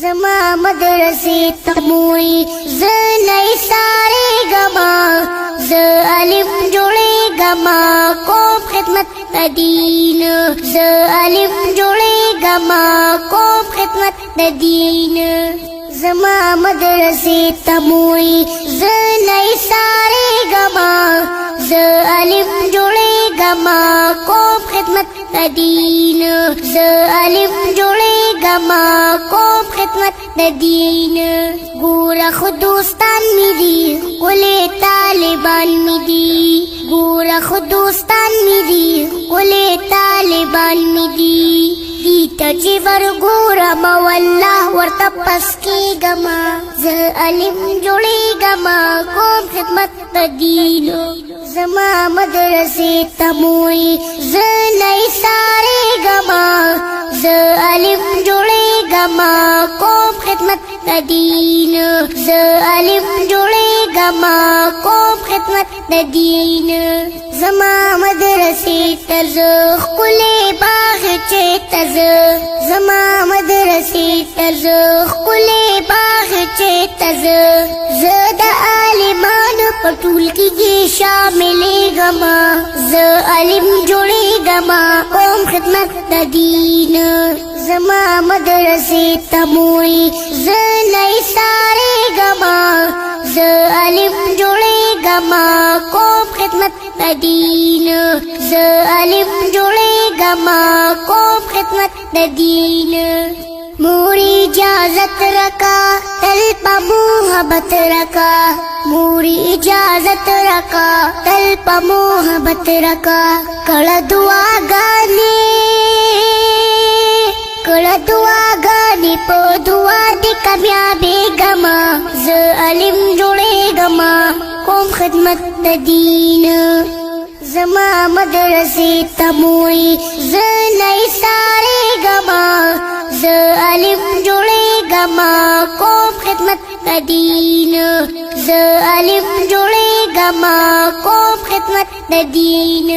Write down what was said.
زما مدرسې تموي زلای سارے گما ز الف جوړې گما کوم خدمت دین ز الف جوړې گما کوم خدمت دین زما مدرسې تموي زلای سارے گما ز الف جوړې گما کوم خدمت دین ز الف جوړې گما کوم خدمت دین ګورا خودستان می دی کله طالبان می دی ګورا خودستان می دی کله طالبان می دی دیتا چې ورګورا مولا ورته پس کې گما ز الف جوړې گما کوم خدمت دین زما مدرسې تموي زلای سارے گما ز الف جوړې گما کوم خدمت دین ز الف جوړې گما کوم خدمت دین زما مدرسې تز خله باغ چې تز زما مدرسې تز خله باغ چې تز زد عالمان پټول کې شامل گما ز الف جوړې گما کوم خدمت دین زما مدرسې تموي زلای سارے گما ز الف جوړې گما کوم خدمت دین ز الف جوړې گما کوم خدمت دین موری اجازت رکا تل پا محبت رکا موری اجازت رکا تل پا محبت رکا کړه دعاګانې په دعا دې کامیابې گما ز الف جوړې گما کوم خدمت دین زما مدرسې تموي زلای سارے گما ز الف جوړې گما کوم خدمت دین ز الف جوړې گما کوم خدمت دین